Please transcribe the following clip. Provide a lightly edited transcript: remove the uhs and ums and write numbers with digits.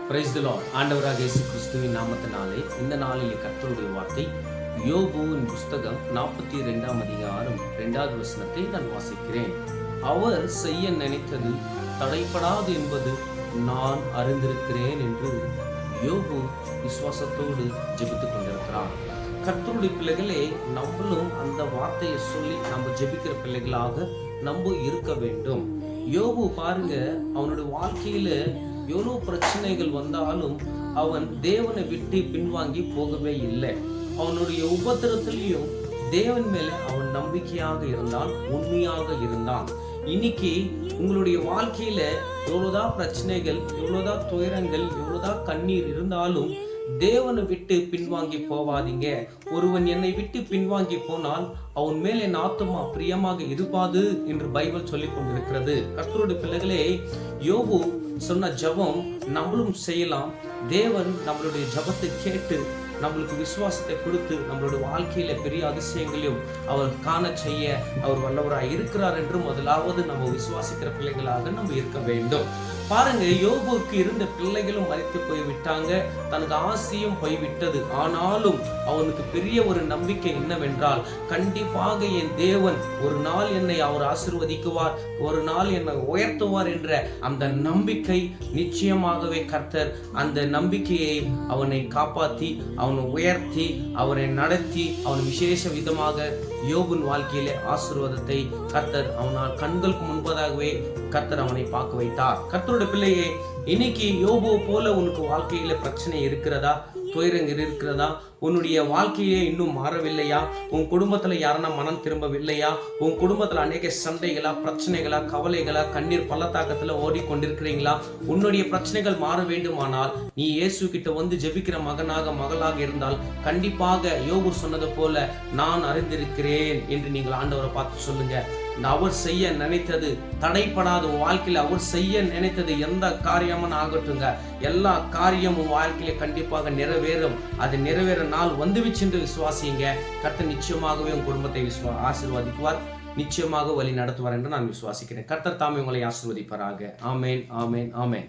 Praise the Lord. ஆண்டவராக இயேசு கிறிஸ்துவின் நாமத்தினாலே இந்த நாளிலே கர்த்தருடைய வார்த்தை யோபுவின் புஸ்தகம் 42ஆம் அதிகாரம் 2வது வசனத்தை நான் வாசிக்கிறேன். அவர் செய்ய நினைத்தது தடைப்படாது என்பது நான் அறிந்திருக்கிறேன் என்று யோபு விசுவாசத்தோடு ஜெபித்துக் கொண்டிருக்கிறார். கர்த்தருடைய பிள்ளைகளே, நம்மளும் அந்த வார்த்தையை சொல்லி நம்ம ஜெபிக்கிற பிள்ளைகளாக நம்ம இருக்க வேண்டும். யோபு பாருங்க, அவனுடைய வாழ்க்கையில எவ்வளவு பிரச்சனைகள் வந்தாலும் அவன் தேவனை விட்டு பின்வாங்கி போகவே இல்லை. அவனுடைய உபத்திரத்திலையும் தேவன் மேல அவன் நம்பிக்கையாக இருந்தான், உண்மையாக இருந்தான். இன்னைக்கு உங்களுடைய வாழ்க்கையில எவ்வளவுதான் பிரச்சனைகள், எவ்வளவுதான் துயரங்கள், எவ்வளவுதான் கண்ணீர் இருந்தாலும் தேவனை விட்டு பின்வாங்கி போவாதீங்க. ஒருவன் என்னை விட்டு பின்வாங்கி போனால் அவன் மேல் என் ஆத்துமா பிரியமாக இருப்பாது என்று பைபிள் சொல்லிக் கொண்டிருக்கிறது. கர்த்தருடைய பிள்ளைகளே, யோபு சொன்ன ஜெபம் நம்மளும் செய்யலாம். தேவன் நம்மளுடைய ஜெபத்தை கேட்டு நம்மளுக்கு விசுவாசத்தை கொடுத்து நம்மளுடைய வாழ்க்கையில பெரிய அதிசயங்களையும் அவர் காண செய்ய அவர் வல்லவராய் இருக்கிறார் என்று முதலாவது நம்ம விசுவாசிக்கிற பிள்ளைகளாக நம்ம இருக்க வேண்டும். பாருங்க, யோபுக்கு இருந்த பிள்ளைகளும் மரித்து போய்விட்டாங்க, தனக்கு ஆசையும் போய்விட்டது. ஆனாலும் அவனுக்கு பெரிய ஒரு நம்பிக்கை என்னவென்றால், கண்டிப்பாக என் தேவன் ஒரு நாள் என்னை அவர் ஆசீர்வதிக்குவார், ஒரு நாள் என்னை உயர்த்துவார் என்ற அந்த நம்பிக்கை நிச்சயமாகவே கர்த்தர் அந்த நம்பிக்கையை அவனை காப்பாற்றி அவனை உயர்த்தி அவனை நடத்தி அவன் விசேஷ விதமாக யோபின் வாழ்க்கையிலே ஆசீர்வாதத்தை கர்த்தர் அவனால் கண்களுக்கு முன்பதாகவே கர்த்தர் அவனை பார்க்க வைத்தார். கர்த்தருடைய பிள்ளையே, இன்னைக்கு யோபு போல உனக்கு வாழ்க்கையில பிரச்சனை இருக்கிறதா, துயரங்கள் இருக்கிறதா, உன்னுடைய வாழ்க்கையே இன்னும் மாறவில்லையா, உன் குடும்பத்துல யாரனா மனம் திரும்பவில்லையா, உன் குடும்பத்துல அநேக சண்டைகளா, பிரச்சனைகளா, கவலைகளா, கண்ணீர் பள்ளத்தாக்கத்துல ஓடிக்கொண்டிருக்கிறீங்களா? உன்னுடைய பிரச்சனைகள் மாற வேண்டுமானால் நீ இயேசு கிட்ட வந்து ஜெபிக்கிற மகனாக மகளாக இருந்தால் கண்டிப்பாக யோபு சொன்னது போல நான் அறிந்திருக்கிறேன் என்று நீங்கள் ஆண்டவரை பார்த்து சொல்லுங்க. அவர் செய்ய நினைத்தது தடைப்படாத வாழ்க்கையில அவர் செய்ய நினைத்தது எந்த காரியமும் ஆகட்டுங்க, எல்லா காரியமும் வாழ்க்கையில கண்டிப்பாக நிறைவேறும். அது நிறைவேற நாள் வந்துவிச்சு என்று விசுவாசிங்க. கர்த்தர் நிச்சயமாகவே உங்க குடும்பத்தை ஆசீர்வதிக்குவார், நிச்சயமாக வழி நடத்துவார் என்று நான் விசுவாசிக்கிறேன். கர்த்தர் தாமே உங்களை ஆசீர்வதிப்பாராக. ஆமேன், ஆமேன், ஆமேன்.